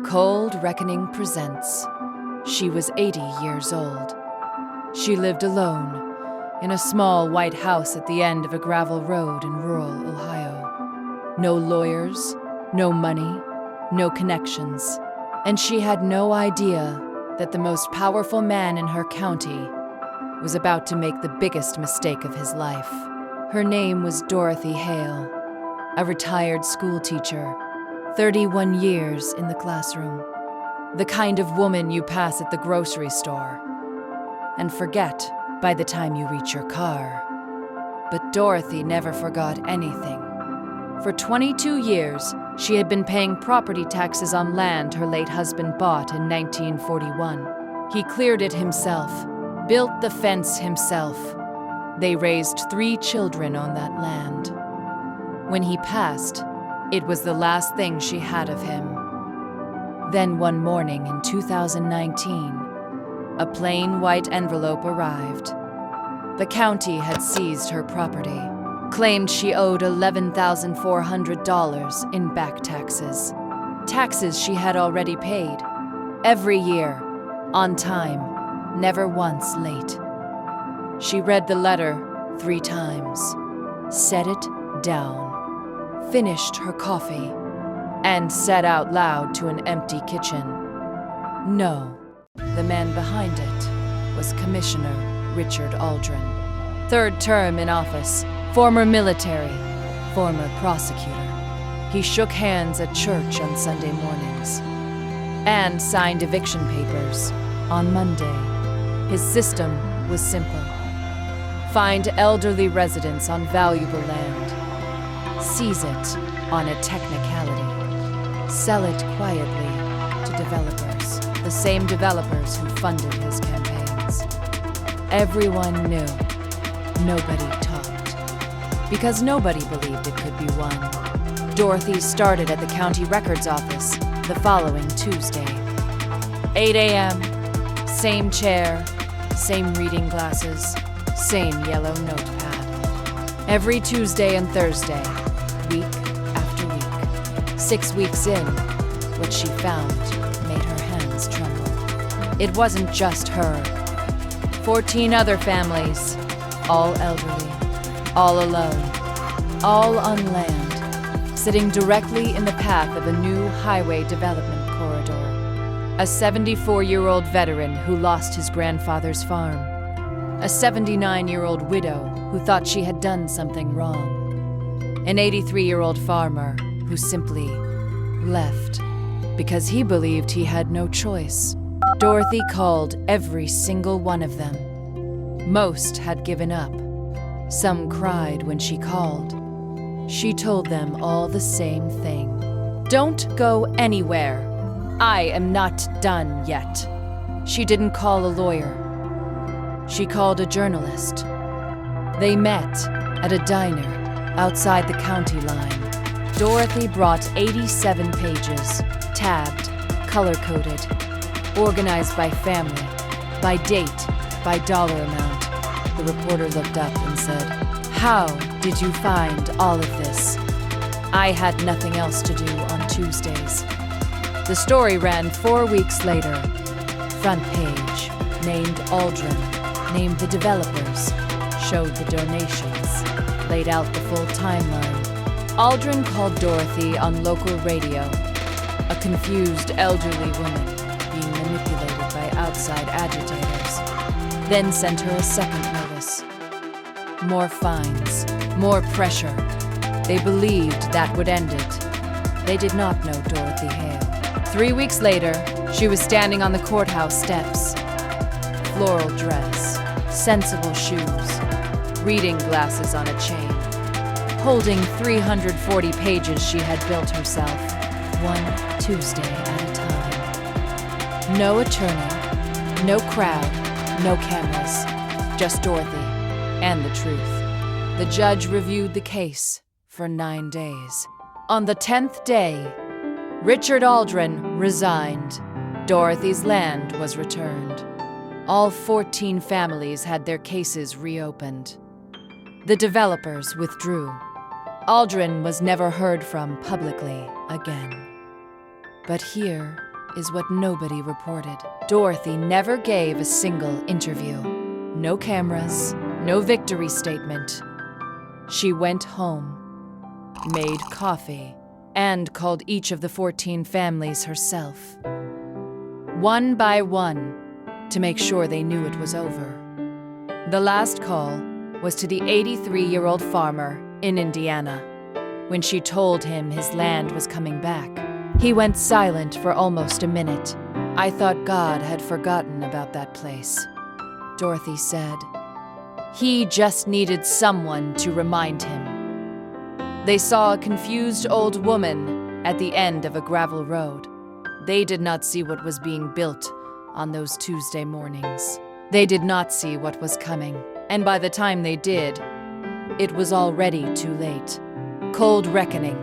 Cold Reckoning presents. She was 80 years old. She lived alone in a small white house at the end of a gravel road in rural Ohio. No lawyers, no money, no connections. And she had no idea that the most powerful man in her county was about to make the biggest mistake of his life. Her name was Dorothy Hale, a retired school teacher, 31 years in the classroom. The kind of woman you pass at the grocery store and forget by the time you reach your car. But Dorothy never forgot anything. For 22 years, she had been paying property taxes on land her late husband bought in 1941. He cleared it himself, built the fence himself. They raised 3 children on that land. When he passed, it was the last thing she had of him. Then one morning in 2019, a plain white envelope arrived. The county had seized her property, claimed she owed $11,400 in back taxes. Taxes she had already paid, every year, on time, never once late. She read the letter 3 times, set it down, finished her coffee, and said out loud to an empty kitchen, "No." The man behind it was Commissioner Richard Aldrin. 3rd term in office, former military, former prosecutor. He shook hands at church on Sunday mornings and signed eviction papers on Monday. His system was simple. Find elderly residents on valuable land. Seize it on a technicality. Sell it quietly to developers, the same developers who funded his campaigns. Everyone knew. Nobody talked. Because nobody believed it could be won. Dorothy started at the county records office the following Tuesday. 8 a.m., same chair, same reading glasses, same yellow notepad. Every Tuesday and Thursday, week after week. 6 weeks in, what she found made her hands tremble. It wasn't just her. 14 other families, all elderly, all alone, all on land, sitting directly in the path of a new highway development corridor. A 74-year-old veteran who lost his grandfather's farm. A 79-year-old widow who thought she had done something wrong. An 83-year-old farmer who simply left because he believed he had no choice. Dorothy called every single one of them. Most had given up. Some cried when she called. She told them all the same thing. Don't go anywhere. I am not done yet. She didn't call a lawyer. She called a journalist. They met at a diner outside the county line. Dorothy brought 87 pages, tabbed, color-coded, organized by family, by date, by dollar amount. The reporter looked up and said, "How did you find all of this?" "I had nothing else to do on Tuesdays." The story ran 4 weeks later. Front page, named Aldrin, named the developers, showed the donations, laid out the full timeline. Aldrin called Dorothy on local radio, a confused elderly woman being manipulated by outside agitators, then sent her a second notice. More fines, more pressure. They believed that would end it. They did not know Dorothy Hale. 3 weeks later, she was standing on the courthouse steps. Floral dress, sensible shoes, reading glasses on a chain, holding 340 pages she had built herself, one Tuesday at a time. No attorney, no crowd, no cameras, just Dorothy and the truth. The judge reviewed the case for 9 days. On the 10th day, Richard Aldrin resigned. Dorothy's land was returned. All 14 families had their cases reopened. The developers withdrew. Aldrin was never heard from publicly again. But here, is what nobody reported. Dorothy never gave a single interview. No cameras, no victory statement. She went home, made coffee, and called each of the 14 families herself, one by one, to make sure they knew it was over. The last call was to the 83-year-old farmer in Indiana. When she told him his land was coming back, he went silent for almost a minute. "I thought God had forgotten about that place," Dorothy said. He just needed someone to remind him. They saw a confused old woman at the end of a gravel road. They did not see what was being built on those Tuesday mornings. They did not see what was coming, and by the time they did, it was already too late. Cold reckoning